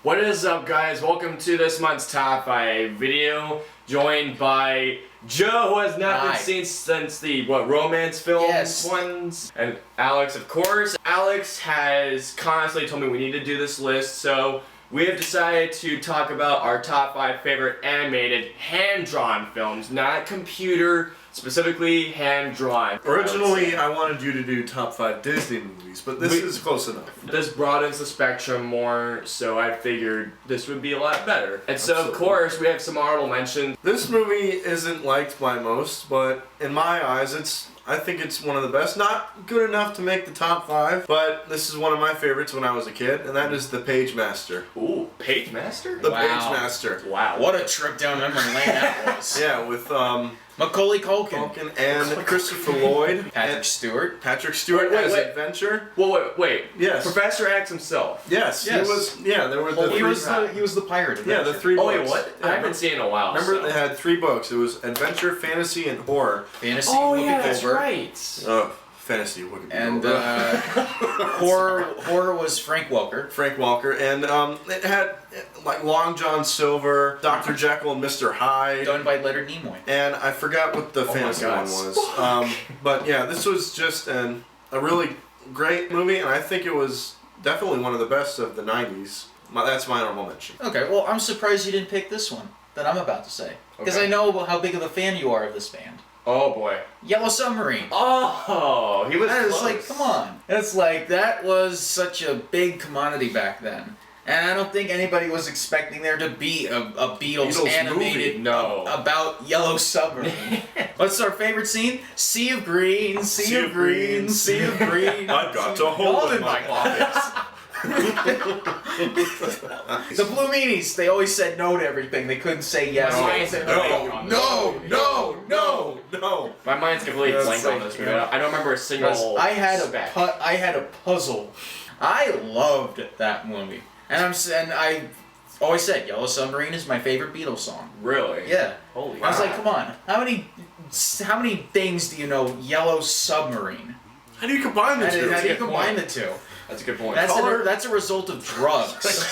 What is up, guys? Welcome to this month's Top 5 video, joined by Joe, who has not been seen since the, romance films ones, and Alex, of course. Alex has constantly told me we need to do this list, so we have decided to talk about our top 5 favorite animated hand-drawn films, not computer, specifically hand-drawn. Originally, I wanted you to do top 5 Disney movies, but this is close enough. This broadens the spectrum more, so I figured this would be a lot better. And so, of course, we have some honorable mentions. This movie isn't liked by most, but in my eyes, I think it's one of the best. Not good enough to make the top 5, but this is one of my favorites when I was a kid, and that is The Page Master. Ooh, Page Master? The Page Master. Wow, what a trip down memory lane that was. Yeah, with Macaulay Culkin and Christopher Lloyd. Patrick Stewart. Patrick Stewart as Adventure. Wait. Yes. Professor X himself. Yes. He was. Yeah, there were the he was the pirate. Yeah, the 3 books. Oh wait, what? I haven't seen it in a while. Remember, they had 3 books. It was Adventure, Fantasy, and Horror. Fantasy. Oh yeah, that's right. Fantasy Whoopi and Goldberg. horror was Frank Welker. And it had like Long John Silver, Dr. Jekyll, and Mr. Hyde. Done by Leonard Nimoy. And I forgot what the fantasy one was. But yeah, this was just a really great movie, and I think it was definitely one of the best of the 90s. That's my honorable mention. Okay, well, I'm surprised you didn't pick this one that I'm about to say. Because I know how big of a fan you are of this band. Oh boy. Yellow Submarine. Oh, he was close. It's like, come on. It's like, that was such a big commodity back then. And I don't think anybody was expecting there to be a Beatles animated about Yellow Submarine. What's our favorite scene? Sea of green, sea of green, sea of green. I've got to hold in my pockets. The Blue Meanies, they always said no to everything. They couldn't say yes. No. My mind's completely blank on this movie. I don't remember a single I had a puzzle. I loved that movie. And I always said Yellow Submarine is my favorite Beatles song. Really? Yeah. Holy I was like, come on. How many things do you know Yellow Submarine? How do you combine the two? How do you combine the two? That's a good point. That's a result of drugs.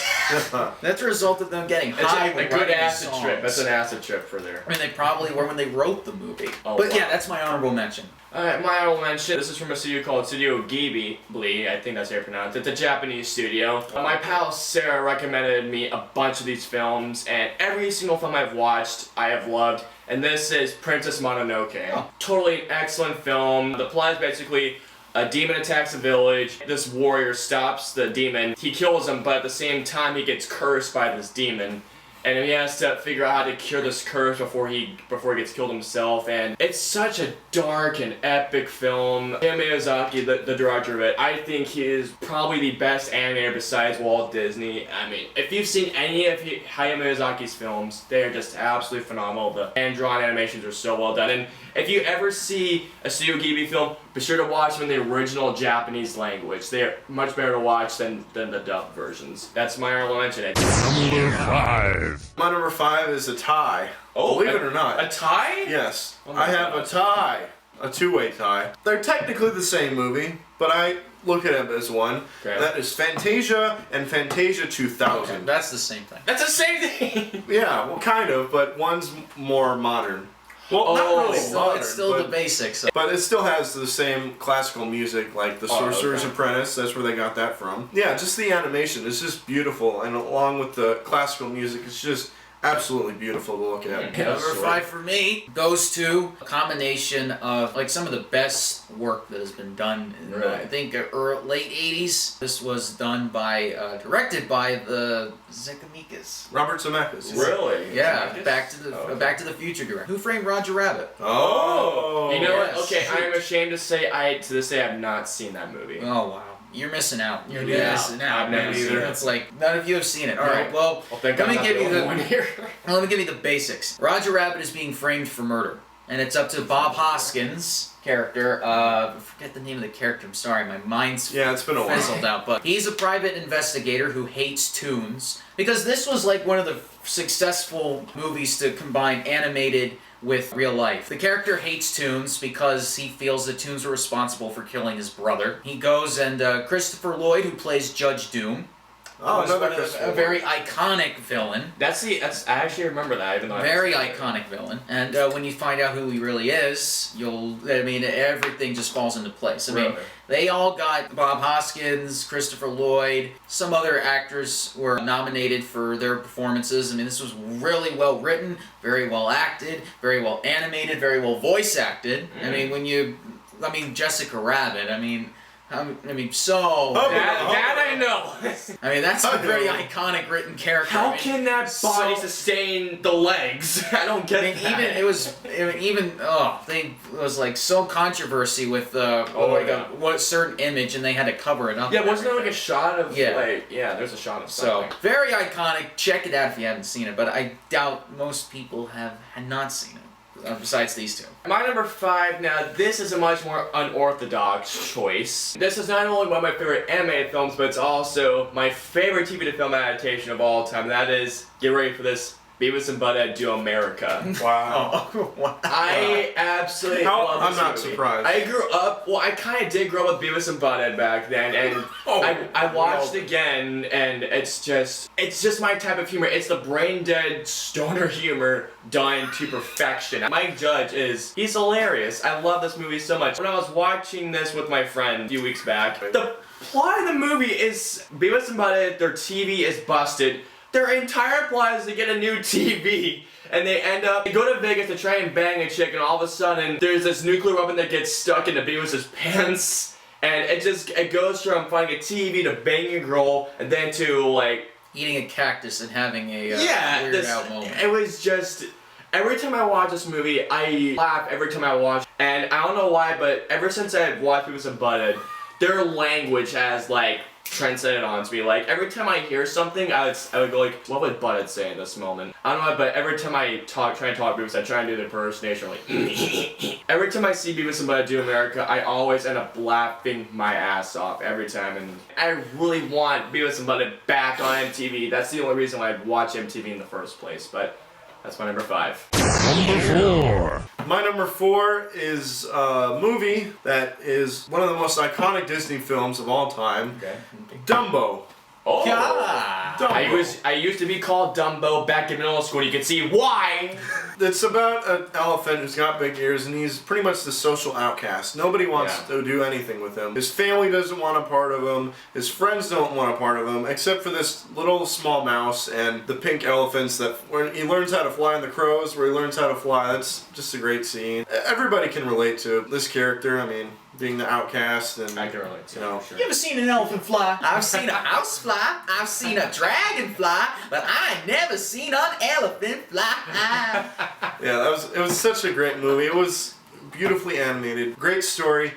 That's a result of them getting high when writing good acid songs. trip. That's an acid trip for there. I mean, they probably were when they wrote the movie. Oh, but yeah, that's my honorable mention. Alright, my honorable mention. This is from a studio called Studio Ghibli. I think that's how you pronounce it. It's a Japanese studio. My pal Sarah recommended me a bunch of these films, and every single film I've watched, I have loved. And this is Princess Mononoke. Oh. Totally excellent film. The plot is basically a demon attacks a village. This warrior stops the demon. He kills him, but at the same time he gets cursed by this demon. And he has to figure out how to cure this curse before he gets killed himself. And it's such a dark and epic film. Hayao Miyazaki, the director of it, I think he is probably the best animator besides Walt Disney. I mean, if you've seen any of Hayao Miyazaki's films, they are just absolutely phenomenal. The hand-drawn animations are so well done. And if you ever see a Studio Ghibli film, be sure to watch them in the original Japanese language. They are much better to watch than the dubbed versions. That's my honorable mention. Number 5. My number 5 is a tie. Oh, believe it or not. A tie? Yes. Oh I have a tie. A 2-way tie. They're technically the same movie, but I look at it as one. Okay. That is Fantasia and Fantasia 2000. Okay, that's the same thing. That's the same thing! Yeah, well, kind of, but one's more modern. Well, not really modern. It's still the basics. But it still has the same classical music, like The Sorcerer's Apprentice. That's where they got that from. Yeah, just the animation is just beautiful, and along with the classical music, it's just absolutely beautiful to look at. Number 5 for me goes to a combination of like some of the best work that has been done in I think late 80s. This was done by directed by the Zemeckis. Robert Zemeckis. Really? Yeah, Back to the Future director. Who Framed Roger Rabbit? Oh. You know yes. what? Okay, I am ashamed to say to this day I have not seen that movie. Oh wow. You're missing out. You're Yeah. missing out. I've never seen it. It's like none of you have seen it. All right. Well, let me give you the basics. Roger Rabbit is being framed for murder, and it's up to Bob Hoskins' character. I forget the name of the character. I'm sorry, my mind's it's been a while. fizzled out. But he's a private investigator who hates tunes because this was like one of the successful movies to combine animated with real life. The character hates tunes because he feels that tunes were responsible for killing his brother. He goes and Christopher Lloyd, who plays Judge Doom, Oh, was another one of the- Christopher a very iconinic villain. That's I actually remember that. Even though Very iconic villain. And when you find out who he really is, everything just falls into place. I mean, Really? they all got Bob Hoskins, Christopher Lloyd, some other actors were nominated for their performances. I mean, this was really well written, very well acted, very well animated, very well voice acted. I mean, Jessica Rabbit, so... That I know. I mean, that's a very iconic written character. How can that body so- sustain the legs? I don't get I mean, that. it was like so controversy with what certain image, and they had to cover it up. Yeah, and wasn't there like a everything. shot of Yeah. there's a shot of So something. very iconic. Check it out if you haven't seen it, but I doubt most people had not seen it. Besides these two. My number 5 now, this is a much more unorthodox choice. This is not only one of my favorite animated films, but it's also my favorite TV to film adaptation of all time, and that is, get ready for this, Beavis and Butthead Do America. Wow. Oh, wow. I absolutely love this I'm not movie. surprised. I grew up, I kind of did grow up with Beavis and Butthead back then, and I watched it again, and it's just my type of humor. It's the brain dead stoner humor done to perfection. Mike Judge he's hilarious. I love this movie so much. When I was watching this with my friend a few weeks back, the plot of the movie is Beavis and Butthead, their TV is busted. Their entire plot is to get a new TV, and they go to Vegas to try and bang a chick, and all of a sudden, there's this nuclear weapon that gets stuck into Beavis' pants, and it goes from finding a TV to banging a girl, and then to, like... Eating a cactus and having a weird out moment. It was just... Every time I watch this movie, I laugh every time I watch, and I don't know why, but ever since I've watched Beavis and Butthead, their language has, like, translated onto me. Like, every time I hear something, I would go like, what would Butthead say in this moment? I don't know, but every time I try and talk Beavis, I try and do the impersonation, like, every time I see Beavis and Butthead Do America, I always end up laughing my ass off every time, and I really want Beavis and Butthead back on MTV. That's the only reason why I'd watch MTV in the first place, but that's my number 5. Number 4. My number 4 is a movie that is one of the most iconic Disney films of all time. Okay. Dumbo. Oh! Yeah. Dumbo. I used to be called Dumbo back in middle school. You can see why. It's about an elephant who's got big ears, and he's pretty much the social outcast. Nobody wants to do anything with him. His family doesn't want a part of him. His friends don't want a part of him, except for this little small mouse and the pink elephants where he learns how to fly, and the crows where he learns how to fly. That's just a great scene. Everybody can relate to this character. I mean, being the outcast, and I can relate to it, for sure. You ever seen an elephant fly? I've seen a house fly. I've seen a dragon fly, but I ain't never seen an elephant fly. Yeah, it was such a great movie. It was beautifully animated, great story.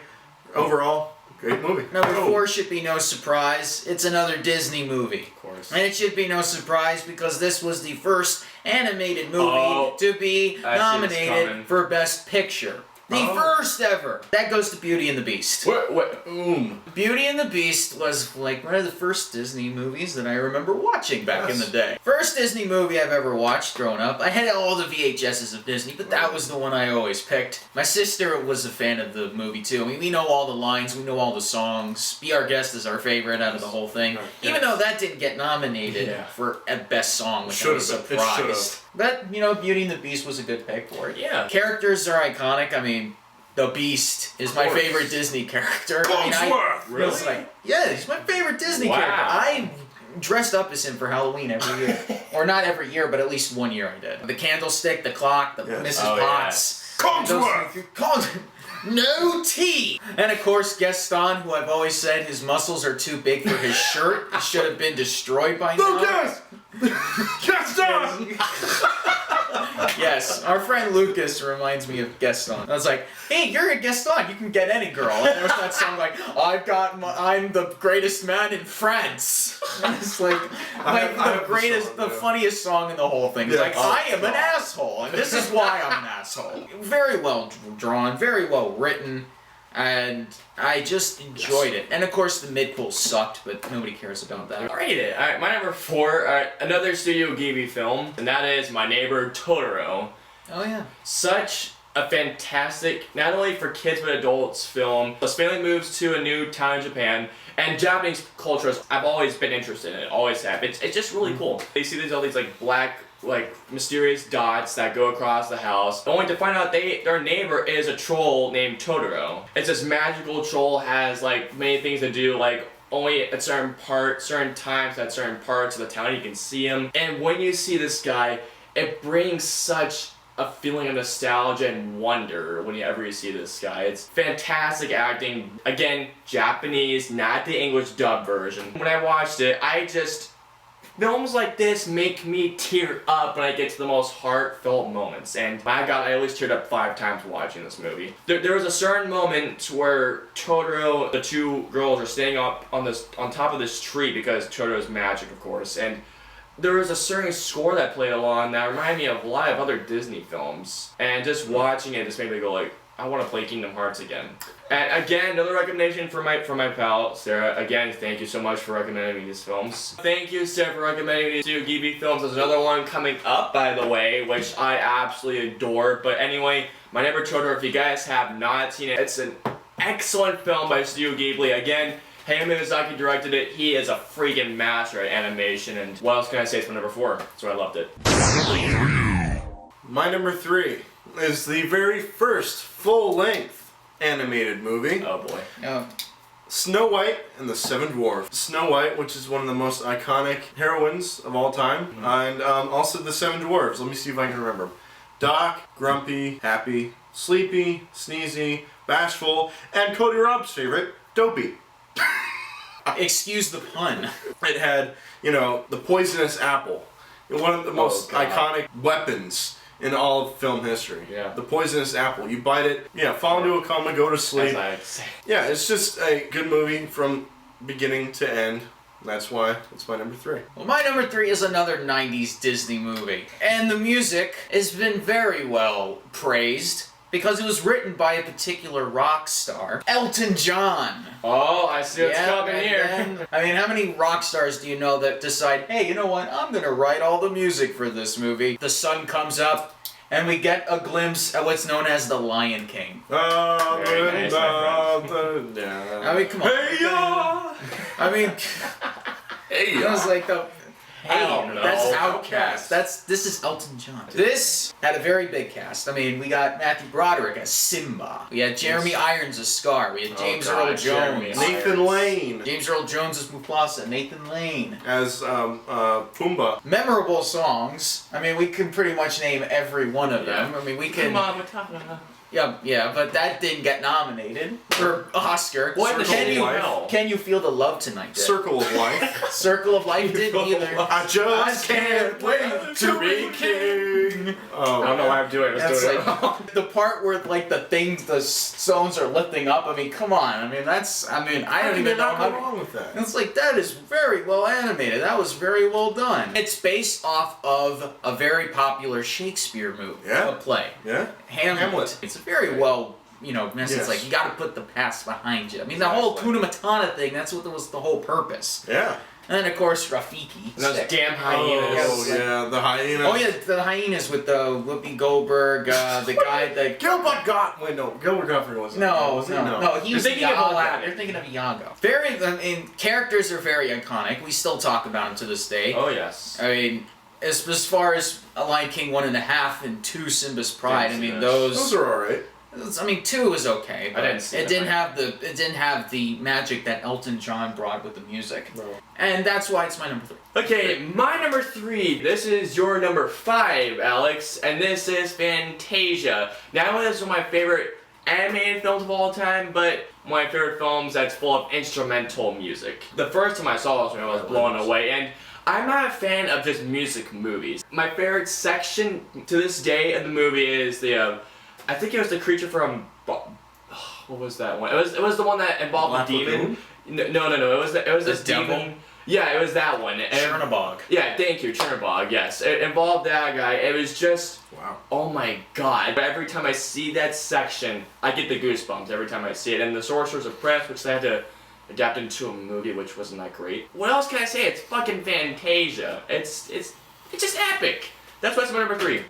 Overall, great movie. Number 4 should be no surprise. It's another Disney movie. Of course. And it should be no surprise because this was the first animated movie to be nominated for Best Picture. The first ever. That goes to Beauty and the Beast. Beauty and the Beast was like one of the first Disney movies that I remember watching back in the day. First Disney movie I've ever watched growing up. I had all the VHSs of Disney, but that was the one I always picked. My sister was a fan of the movie too. I mean, we know all the lines, we know all the songs. Be Our Guest is our favorite out of the whole thing. Even though that didn't get nominated for a Best Song, which I was surprised. But, Beauty and the Beast was a good pick for it. Yeah. Characters are iconic. I mean, the Beast is my favorite Disney character. Really? It's like, yeah, he's my favorite Disney character. I dressed up as him for Halloween every year. Or not every year, but at least one year I did. The candlestick, the clock, the Mrs. Potts. Cogsworth! No tea! And of course, Gaston, who I've always said his muscles are too big for his shirt. He should have been destroyed by now. Lucas! Gaston! Yes, our friend Lucas reminds me of Gaston. I was like, hey, you're a Gaston, you can get any girl. And there's that song like, I'm the greatest man in France. And it's like the funniest song in the whole thing. It's like, I am an asshole, and this is why I'm an asshole. Very well drawn, very well written, and I just enjoyed it. And of course, the midpool sucked, but nobody cares about that. Alright, my number 4, another Studio Ghibli film, and that is My Neighbor Totoro. Oh yeah. Such a fantastic, not only for kids but adults film. This family moves to a new town in Japan, and Japanese culture, I've always been interested in it, always have. It's just really cool. They see all these like black, like mysterious dots that go across the house, only to find out their neighbor is a troll named Totoro. It's this magical troll, has like many things to do, like only at certain times at certain parts of the town you can see him. And when you see this guy, it brings such a feeling of nostalgia and wonder whenever you see this guy. It's fantastic acting. Again, Japanese, not the English dub version. When I watched it, films like this make me tear up when I get to the most heartfelt moments. And my God, I at least teared up 5 times watching this movie. There was a certain moment where Totoro, the 2 girls, are standing up on top of this tree because Totoro's magic, of course. And there was a certain score that played along that reminded me of a lot of other Disney films. And just watching it just made me go like, I want to play Kingdom Hearts again. And again, another recommendation for my pal, Sarah. Again, thank you so much for recommending me these films. Thank you, Sarah, for recommending me 2 Ghibli films. There's another one coming up, by the way, which I absolutely adore. But anyway, My Neighbor Totoro, if you guys have not seen it, it's an excellent film by Studio Ghibli. Again, Hayao Miyazaki directed it. He is a freaking master at animation, and what else can I say? It's my number 4, so I loved it. My number 3 is the very first full-length animated movie. Oh boy. Oh. Snow White and the 7 Dwarfs. Snow White, which is one of the most iconic heroines of all time, and also the 7 Dwarfs. Let me see if I can remember them. Doc, Grumpy, Happy, Sleepy, Sneezy, Bashful, and Cody Rob's favorite, Dopey. Excuse the pun. It had, the poisonous apple. One of the most iconic weapons in all of film history. Yeah. The poisonous apple. You bite it, fall into a coma, go to sleep. Yeah, it's just a good movie from beginning to end. That's why it's my number 3. Well, my number 3 is another 90s Disney movie. And the music has been very well praised because it was written by a particular rock star, Elton John. Oh, I see what's coming here. I mean, how many rock stars do you know that decide, hey, you know what, I'm gonna write all the music for this movie. The sun comes up, and we get a glimpse at what's known as the Lion King. Very nice, I mean, come on. Hey, ya! I mean, Hey, it was like the... Hey, Oh, no. that's Outcast. This is Elton John. This had a very big cast. I mean, we got Matthew Broderick as Simba. We had Jeremy Irons as Scar. We had James Earl Jeremy Jones. Nathan Lane James Earl Jones as Mufasa. Nathan Lane. as Pumbaa. Memorable songs. I mean, we can pretty much name every one of them. I mean, we can... Come on, we're talking about... Yeah, but that didn't get nominated for Oscar. What Can you feel the love tonight? Did? Circle of Life. Circle of Life didn't either. I just can't wait to be king. Oh, I don't know why I'm doing it. That's like the part where like the stones are lifting up. I mean, come on. I don't even know how wrong with that. It's like, that is very well animated. That was very well done. It's based off of a very popular Shakespeare movie. Yeah. A play. Yeah. Hamlet. It's a very well, message. Yes. Like, you gotta put the past behind you. I mean, the whole Kuna Matata thing, that's what was the whole purpose. Yeah. And then, of course, Rafiki. And those damn hyenas. Oh, yeah, the hyenas. Oh, yeah, the hyenas with the Whoopi Goldberg, the guy that... Gilbert Gottfried. Wait, no, Gilbert Gottfried wasn't. No, was he? no, he was You're thinking of Iago. Aladdin. You're thinking of Iago. Characters are very iconic. We still talk about them to this day. Oh, yes. I mean, as far as A Lion King 1.5 and 2 Simba's Pride, I mean, Those are alright. 2 was okay, but I didn't see it didn't have the magic that Elton John brought with the music. No. And that's why it's my number 3. Okay, my number 3. This is your number 5, Alex, and this is Fantasia. Not only is one of my favorite animated films of all time, but one of my favorite films that's full of instrumental music. The first time I saw this, I was blown away, and I'm not a fan of just music movies. My favorite section to this day of the movie is the, I think it was the creature from, what was that one? It was the one that involved a demon. No. It was this demon. Devil? Yeah, it was that one. Chernabog. Yeah, thank you, Chernabog. Yes, it involved that guy. It was just, wow. Oh my God! Every time I see that section, I get the goosebumps every time I see it. And the Sorcerer's Apprentice, which they had to adapt into a movie, which wasn't that great. What else can I say? It's fucking Fantasia. It's just epic. That's why it's my number 3.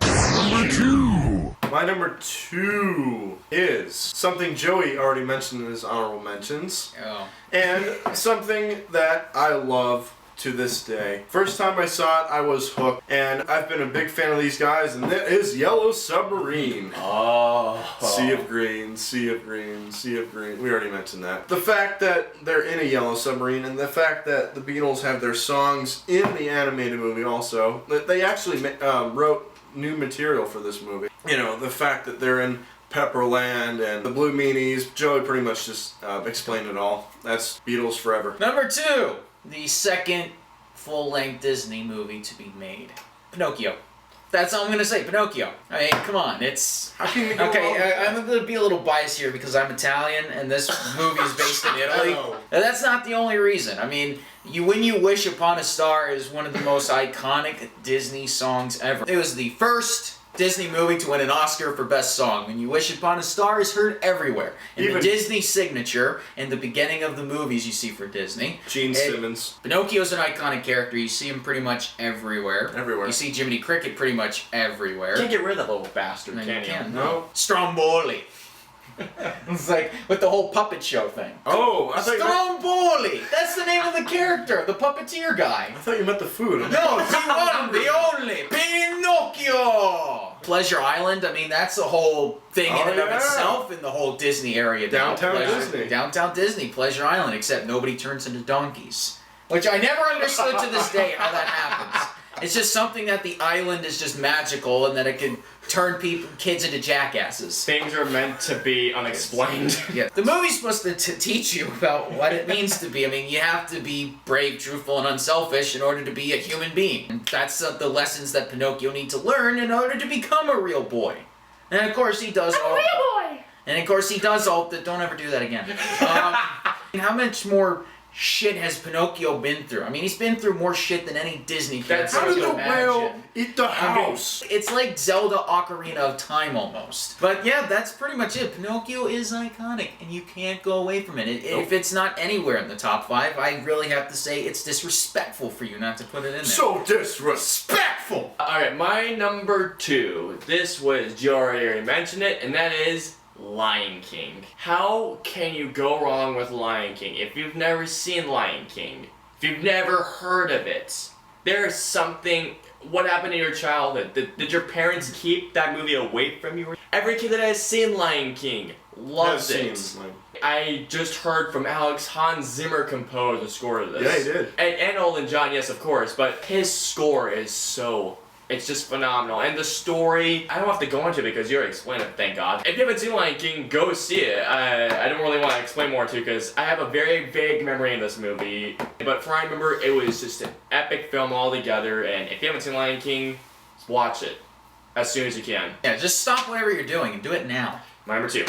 Number 2. My number 2 is something Joey already mentioned in his honorable mentions. Oh. And something that I love to this day. First time I saw it, I was hooked. And I've been a big fan of these guys, and that is Yellow Submarine. Oh. Sea of Green, Sea of Green, Sea of Green. We already mentioned that. The fact that they're in a Yellow Submarine, and the fact that the Beatles have their songs in the animated movie also. They actually wrote new material for this movie. You know, the fact that they're in Pepperland and the Blue Meanies. Joey pretty much just explained it all. That's Beatles forever. Number 2, the second full-length Disney movie to be made. Pinocchio. That's all I'm going to say, Pinocchio. I mean, come on, it's... How can you go Okay, I'm going to be a little biased here because I'm Italian and this movie is based in Italy. Oh. And that's not the only reason. I mean, When You Wish Upon a Star is one of the most iconic Disney songs ever. It was the first Disney movie to win an Oscar for Best Song. When You Wish Upon a Star is heard everywhere. In the Disney signature, in the beginning of the movies you see for Disney. Gene Simmons. Pinocchio's an iconic character. You see him pretty much everywhere. Everywhere. You see Jiminy Cricket pretty much everywhere. Can't get rid of that little bastard, No, can you you? can't. No. Stromboli. It's like with the whole puppet show thing. Oh, I Stromboli! That's the name of the character, the puppeteer guy. thought you meant the food. No, the one, the only, Pinocchio! Pleasure Island, I mean, that's a whole thing in and of itself in the whole Disney area. Downtown Disney. Downtown Disney, Pleasure Island, except nobody turns into donkeys. Which I never understood to this day how that happens. It's just something that the island is just magical and that it can turn kids into jackasses. Things are meant to be unexplained. Yeah. The movie's supposed to teach you about what it means to be. I mean, you have to be brave, truthful, and unselfish in order to be a human being. And that's the lessons that Pinocchio needs to learn in order to become a real boy. And of course he does all... A real boy! And of course he does all... Don't ever do that again. How much more shit has Pinocchio been through? I mean, he's been through more shit than any Disney character. How did the imagine. whale eat the house? I mean, it's like Zelda Ocarina of Time almost. But yeah, that's pretty much it. Pinocchio is iconic, and you can't go away from it. If it's not anywhere in the top 5, I really have to say it's disrespectful for you not to put it in there. So disrespectful! Alright, my number 2. This was, Joe already mentioned it, and that is Lion King. How can you go wrong with Lion King? If you've never seen Lion King, if you've never heard of it, there is something... What happened in your childhood? Did your parents keep that movie away from you? Every kid that has seen Lion King loves it. I just heard from Alex, Hans Zimmer composed the score to this. Yeah, he did. And Olin John, yes, of course, but his score is so... It's just phenomenal. And the story, I don't have to go into it because you already explained it, thank God. If you haven't seen Lion King, go see it. I don't really want to explain more to because I have a very vague memory in this movie. But from what I remember, it was just an epic film altogether. And if you haven't seen Lion King, watch it as soon as you can. Yeah, just stop whatever you're doing and do it now. My number 2.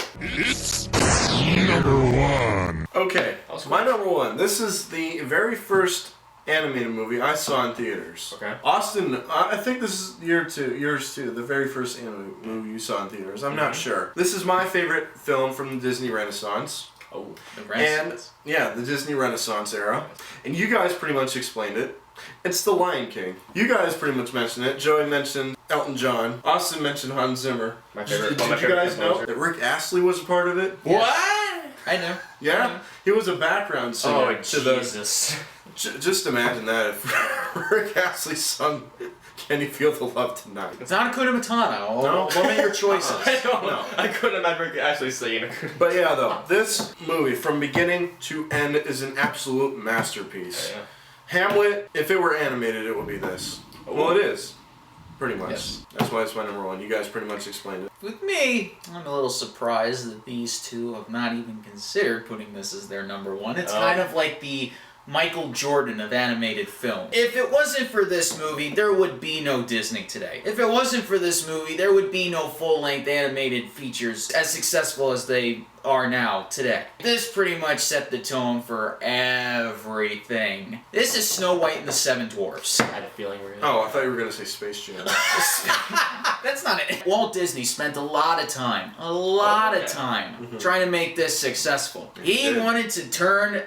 Number 1. Okay, my number 1. This is the very first animated movie I saw in theaters. Okay. Austin, I think this is yours too, the very first animated movie you saw in theaters. I'm not sure. This is my favorite film from the Disney Renaissance. Oh, The Renaissance. And, yeah, the Disney Renaissance era. And you guys pretty much explained it. It's The Lion King. You guys pretty much mentioned it. Joey mentioned Elton John. Austin mentioned Hans Zimmer. My favorite. Did you guys know that Rick Astley was a part of it? Yes. What? I know. Yeah? He was a background singer Oh, to the... Jesus. Just imagine that if Rick Astley sung Can You Feel the Love Tonight? It's not Hakuna Matata. No. Limit your choices. I don't know. No. I couldn't imagine actually singing it. But yeah, though, this movie, from beginning to end, is an absolute masterpiece. Yeah. Hamlet, if it were animated, it would be this. Well, it is. Pretty much. Yes. That's why it's my number 1. You guys pretty much explained it. With me, I'm a little surprised that these two have not even considered putting this as their number 1. It's kind of like the Michael Jordan of animated film. If it wasn't for this movie, there would be no Disney today. If it wasn't for this movie, there would be no full-length animated features as successful as they are now today. This pretty much set the tone for everything. This is Snow White and the Seven Dwarfs. I had a feeling we were gonna... Oh, I thought you were going to say Space Jam. That's not it. Walt Disney spent a lot of time, trying to make this successful. He did. wanted to turn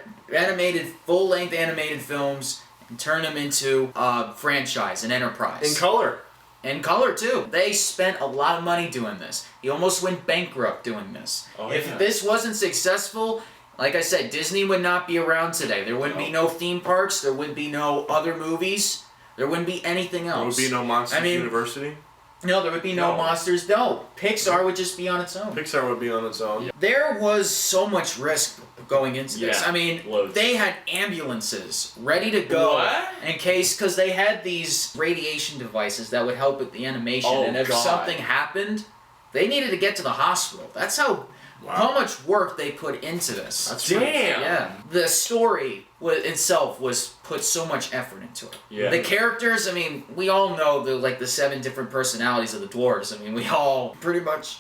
full-length animated films and turn them into a franchise, an enterprise. In color. And color too. They spent a lot of money doing this. He almost went bankrupt doing this. If this wasn't successful, like I said, Disney would not be around today. There wouldn't be no theme parks. There would be no other movies. There wouldn't be anything else. There would be no Monsters University. No, there would be no Monsters. No, Pixar would just be on its own. Pixar would be on its own. Yeah. There was so much risk going into this. I mean, loads. They had ambulances ready to go What? in case, because they had these radiation devices that would help with the animation. Oh, and if something happened, they needed to get to the hospital. That's how much work they put into this. That's damn. Yeah, the story itself was put so much effort into it. Yeah. The characters, I mean, we all know the 7 different personalities of the dwarves. I mean, we all pretty much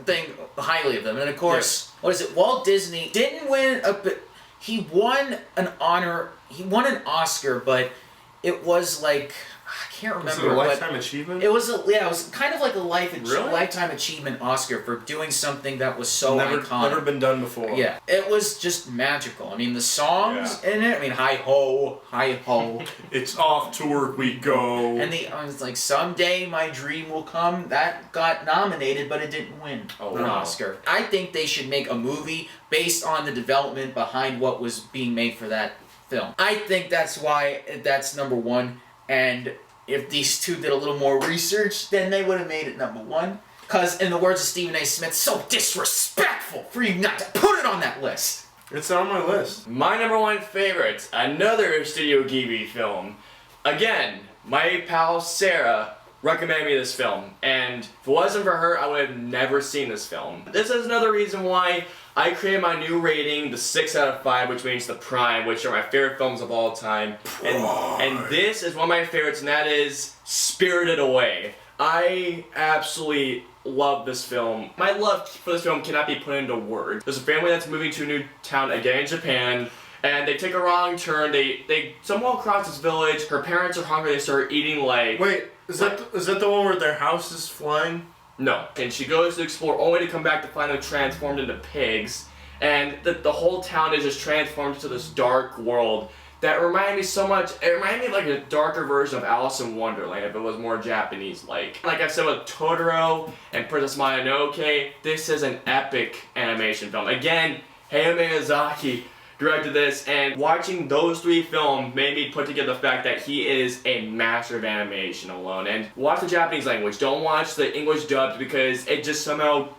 think highly of them. And of course, what is it? Walt Disney didn't win he won an honor. He won an Oscar, but it was like, I can't remember. Was it a lifetime achievement? It was it was kind of like a Really? lifetime achievement Oscar for doing something that was so iconic. Never been done before. Yeah, it was just magical. I mean, the songs in it. I mean, hi ho, hi ho. It's off to work we go. And it's like someday my dream will come. That got nominated, but it didn't win an Oscar. I think they should make a movie based on the development behind what was being made for that film. I think that's why that's number 1. And if these two did a little more research, then they would have made it number 1. Because, in the words of Stephen A. Smith, so disrespectful for you not to put it on that list. It's on my list. My number 1 favorite, another Studio Ghibli film. Again, my pal Sarah recommended me this film, and if it wasn't for her, I would have never seen this film. This is another reason why I created my new rating, the 6 out of 5, which means the Prime, which are my favorite films of all time. And this is one of my favorites, and that is Spirited Away. I absolutely love this film. My love for this film cannot be put into words. There's a family that's moving to a new town again in Japan, and they take a wrong turn. They somehow cross this village. Her parents are hungry. They start eating like... Wait, is that the one where their house is flying? No. And she goes to explore only to come back to find them transformed into pigs. And the whole town is just transformed into this dark world that reminded me so much. It reminded me of like a darker version of Alice in Wonderland if it was more Japanese-like. Like I said with Totoro and Princess Mononoke, this is an epic animation film. Again, Hayao Miyazaki directed this, and watching those 3 films made me put together the fact that he is a master of animation alone. And watch the Japanese language. Don't watch the English dubbed because it just somehow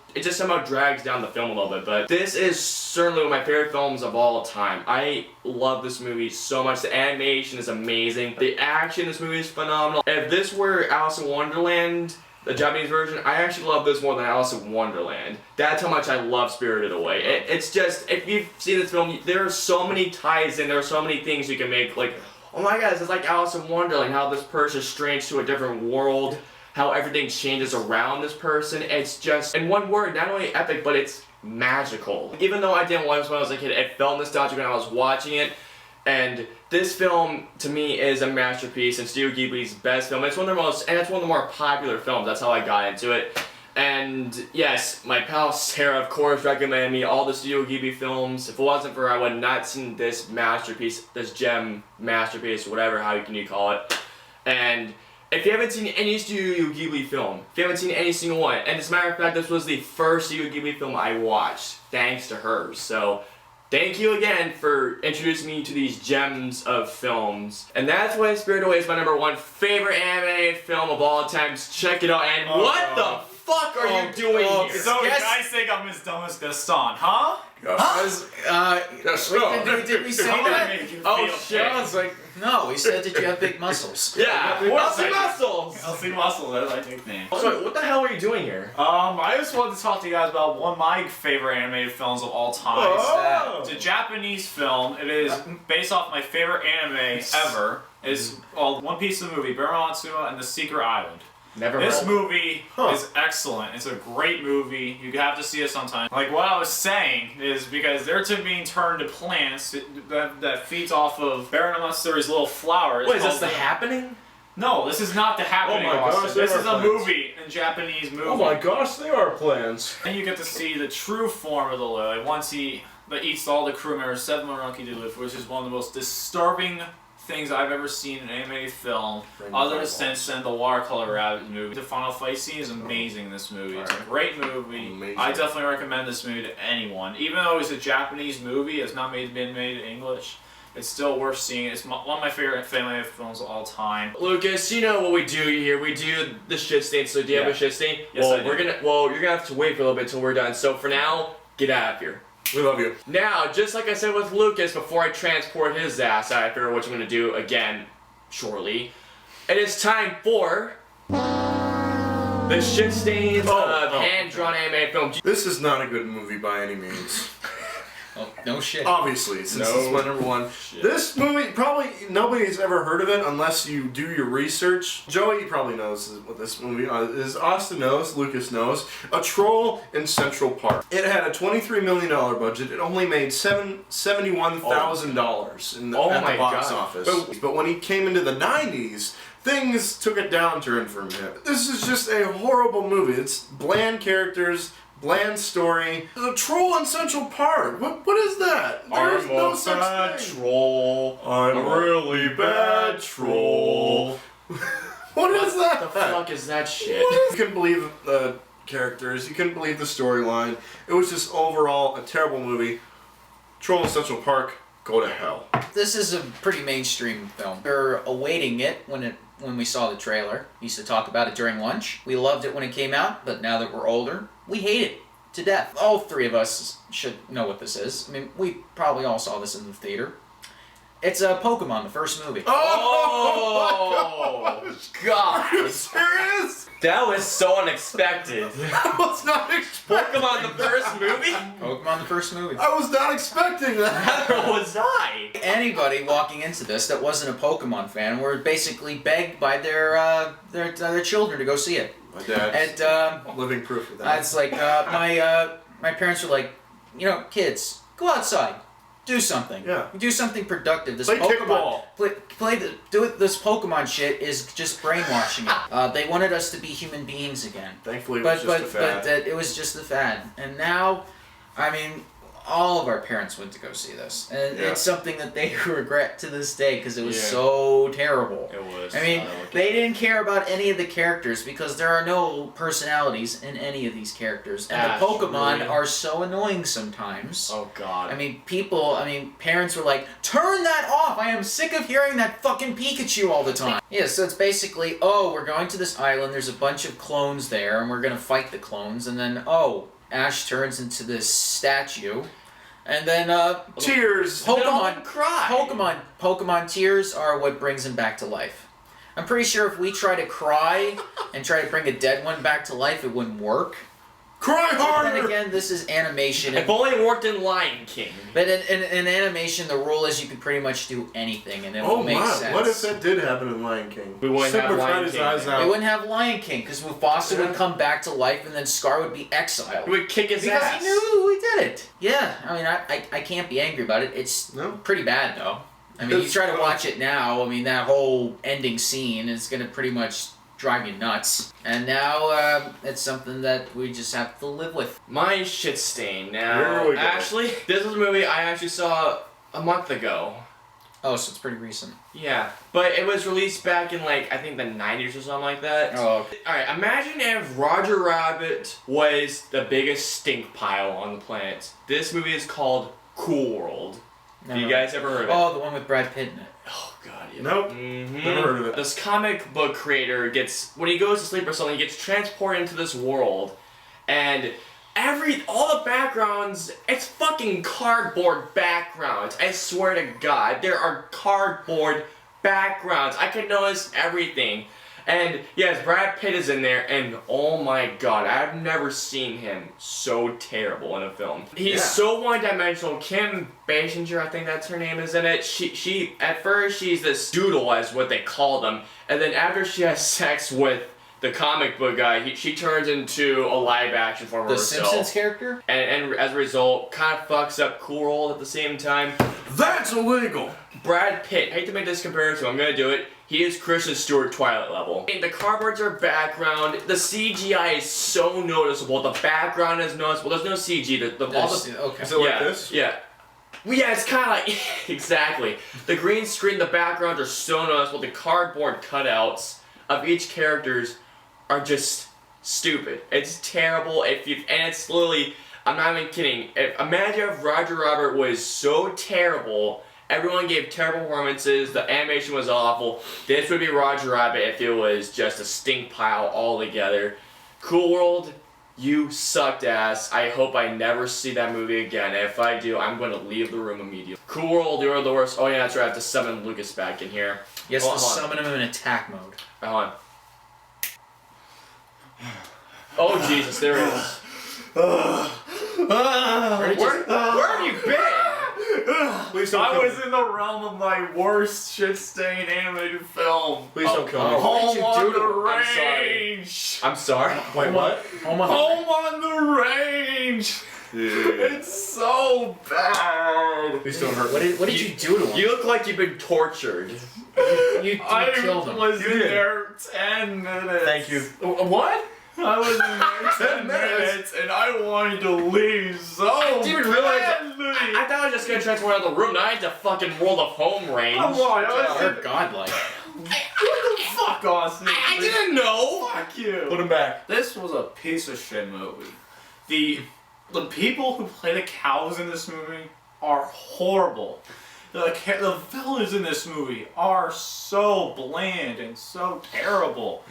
drags down the film a little bit. But this is certainly one of my favorite films of all time. I love this movie so much. The animation is amazing. The action in this movie is phenomenal. If this were Alice in Wonderland, the Japanese version, I actually love this more than Alice in Wonderland. That's how much I love Spirited Away. It's just, if you've seen this film, there are so many ties and there are so many things you can make, like, oh my god, it's like Alice in Wonderland, how this person is strange to a different world, how everything changes around this person. It's just, in one word, not only epic, but it's magical. Even though I didn't watch this when I was a kid, it felt nostalgic when I was watching it. And this film, to me, is a masterpiece and Studio Ghibli's best film. It's one of the most, and it's one of the more popular films. That's how I got into it. And yes, my pal Sarah, of course, recommended me all the Studio Ghibli films. If it wasn't for her, I would have not seen this masterpiece, this gem masterpiece, whatever, how can you call it. And if you haven't seen any Studio Ghibli film, if you haven't seen any single one, and as a matter of fact, this was the first Studio Ghibli film I watched, thanks to her. So, thank you again for introducing me to these gems of films. And that's why Spirited Away is my number 1 favorite animated film of all times. Check it out. And what the fuck are you doing here? So you guys think I'm as dumb as Gaston, huh? Did we say that? Oh shit. I was like, no, we said that you have big muscles. Yeah, Wealthy Muscles! Healthy Muscle, that's my nickname. So, what the hell are you doing here? I just wanted to talk to you guys about one of my favorite animated films of all time. Oh. It's a Japanese film. It is based off my favorite anime ever. It's one piece of the movie, Berumo Matsuma and the Secret Island. Never This heard. movie is excellent. It's a great movie. You have to see it sometime. Like what I was saying is because they're being turned to plants that feeds off of Berumo Matsuma's little flowers. Wait, is this The Happening? No, this is not The Happening. Oh my gosh, this they is are a plants. movie, a Japanese movie. Oh my gosh, they are plants. And you get to see the true form of the lily. Once he eats all the crew members, 7 monkey to live, which is one of the most disturbing things I've ever seen in an animated film, Rainbow other Fireballs. than the Watercolor Rabbit movie. The final fight scene is amazing in this movie. It's a great movie. Amazing. I definitely recommend this movie to anyone. Even though it's a Japanese movie, it's not been made in English. It's still worth seeing. It's one of my favorite family films of all time. Lucas, you know what we do here. We do the shit stain. So do you have a shit stain? Yes, well, I do. you're gonna have to wait for a little bit till we're done. So for now, get out of here. We love you. Now, just like I said with Lucas, before I transport his ass out of here, which I'm gonna do again shortly, it is time for the shit stains of hand-drawn anime film. This is not a good movie by any means. Oh, no shit. Obviously, since this is my number one. This movie, probably nobody's ever heard of it unless you do your research. Joey probably knows what this movie is. Austin knows, Lucas knows. A Troll in Central Park. It had a $23 million budget. It only made $71,000 at the box office. But when he came into the 90s, things took a downturn from him. This is just a horrible movie. It's bland characters, bland story. The Troll in Central Park. What is that? There's no such thing. Troll. I'm a really bad troll. What is that? What the fuck is that shit? You couldn't believe the characters. You couldn't believe the storyline. It was just overall a terrible movie. Troll in Central Park. Go to hell. This is a pretty mainstream film. We were awaiting it when we saw the trailer. We used to talk about it during lunch. We loved it when it came out, but now that we're older, we hate it to death. All three of us should know what this is. I mean, we probably all saw this in the theater. It's Pokemon, the first movie. Oh, God. Are you serious? That was so unexpected. I was not expecting Pokemon the first movie? Pokemon, the first movie. I was not expecting that. Neither was I. Anybody walking into this that wasn't a Pokemon fan were basically begged by their children to go see it. My dad. And Living proof of that. it's like my parents were like, kids, go outside, do something. Yeah. Do something productive. This Play Pokemon, kickball. this Pokemon shit is just brainwashing it. They wanted us to be human beings again. Thankfully, it was just a fad. But it was just a fad. And now, I mean, all of our parents went to go see this, and it's something that they regret to this day because it was so terrible. It was. I mean, they didn't care about any of the characters because there are no personalities in any of these characters, and the Pokemon are so annoying sometimes. Oh God. I mean, parents were like, turn that off! I am sick of hearing that fucking Pikachu all the time. Yeah, so it's basically, we're going to this island, there's a bunch of clones there, and we're gonna fight the clones, and then, Ash turns into this statue, and then Tears. Pokemon tears are what brings him back to life. I'm pretty sure if we try to cry and try to bring a dead one back to life, it wouldn't work. Cry But harder. then again, this is animation. If only it worked in Lion King. But in animation, the rule is you can pretty much do anything, and it will make sense. What if that did happen in Lion King? We wouldn't have Simba Lion cried his King eyes anymore. We out. wouldn't have Lion King, because Mufasa would come back to life, and then Scar would be exiled. We would kick his Because ass. he knew we did it. Yeah, I mean, I can't be angry about it. It's pretty bad, though. I mean, you try to watch it now, I mean, that whole ending scene is going to pretty much drive you nuts. And now, it's something that we just have to live with. My shit stain. Here Now, we go. actually, this is a movie I actually saw a month ago. Oh, so it's pretty recent. Yeah, but it was released back in I think the 90s or something like that. Oh, okay. Alright, imagine if Roger Rabbit was the biggest stink pile on the planet. This movie is called Cool World. Have you guys ever heard of it? Oh, the one with Brad Pitt in it. Oh god, yeah. Nope. Never heard of it. This comic book creator gets, when he goes to sleep or something, he gets transported into this world, and all the backgrounds, it's fucking cardboard backgrounds. I swear to God, there are cardboard backgrounds. I can notice everything. And yes, Brad Pitt is in there, and oh my God, I've never seen him so terrible in a film. He's so one-dimensional. Kim Basinger, I think that's her name, is in it. She at first she's this doodle, as what they call them, and then after she has sex with the comic book guy, she turns into a live-action form of The herself. Simpsons character? And as a result, kind of fucks up Cool World at the same time. That's illegal. Brad Pitt, I hate to make this comparison, I'm gonna do it. He is Kristen Stewart Twilight level. And the cardboards are background. The CGI is so noticeable. The background is noticeable. There's no CG. Okay. Is it like this? Yeah. Well, yeah, it's kind of like exactly. The green screen, the backgrounds are so noticeable. The cardboard cutouts of each characters are just stupid. It's terrible. And it's literally, I'm not even kidding. Imagine if Roger Rabbit was so terrible. Everyone gave terrible performances. The animation was awful. This would be Roger Rabbit if it was just a stink pile altogether. Cool World, you sucked ass. I hope I never see that movie again. And if I do, I'm going to leave the room immediately. Cool World, you're the worst. Oh yeah, that's right. I have to summon Lucas back in here. Yes, to summon him in attack mode. Hold on. Oh Jesus, there it is. Where have you been? Please don't I kill was me. in the realm of my worst shit-stained animated film. Please don't kill me. What did Home you on do to the him? I'm sorry. Range. I'm sorry. Wait, what? Home on. Home on the Range. It's so bad. Please don't hurt What me. did you do to him? You look like you've been tortured. You I killed him. was in You did. there 10 minutes. Thank you. What? I was in there 10 minutes and I wanted to leave so I didn't even realize that. badly. I thought I was just gonna transfer out of the room. Now I had to fucking World of Home range. Come on, I was You're godlike. Fuck Austin. I didn't know. Fuck you. Put him back. This was a piece of shit movie. The people who play the cows in this movie are horrible. The villains in this movie are so bland and so terrible.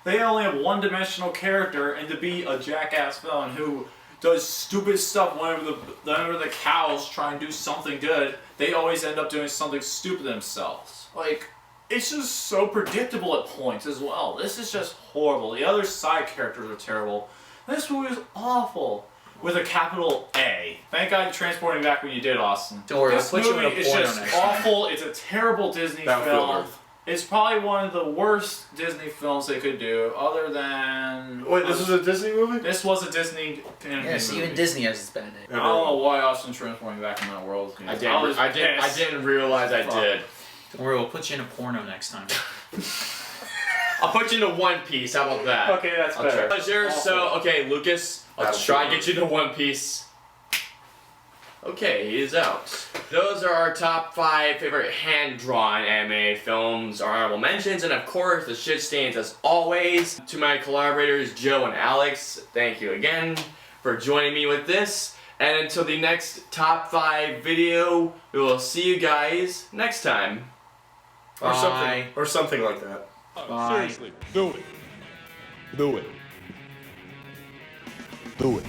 They only have one-dimensional character, and to be a jackass villain who does stupid stuff whenever the cows try and do something good, they always end up doing something stupid themselves. Like, it's just so predictable at points as well. This is just horrible. The other side characters are terrible. This movie is awful. With a capital A. Thank God you're transporting back when you did, Austin. Don't worry, This I'll put you in a movie is porno just next time. awful. It's a terrible Disney Battlefield film. Earth. It's probably one of the worst Disney films they could do, other than... Wait, this is a Disney movie? This was a Disney animated Yes, movie. even Disney has its bad day. I don't know why Austin's transporting back in that world. I was pissed. didn't realize I did. Don't worry, we'll put you in a porno next time. I'll put you into One Piece. How about that? Okay, that's I'll better. try. Sure. So, okay, Lucas, I'll try and get you to One Piece. Okay, he is out. Those are our top 5 favorite hand-drawn anime films, our honorable mentions, and of course, the shit stains as always. To my collaborators, Joe and Alex, thank you again for joining me with this. And until the next top 5 video, we will see you guys next time. Or Bye. something. Or something like that. Bye. Seriously, do it. Do it. Do it.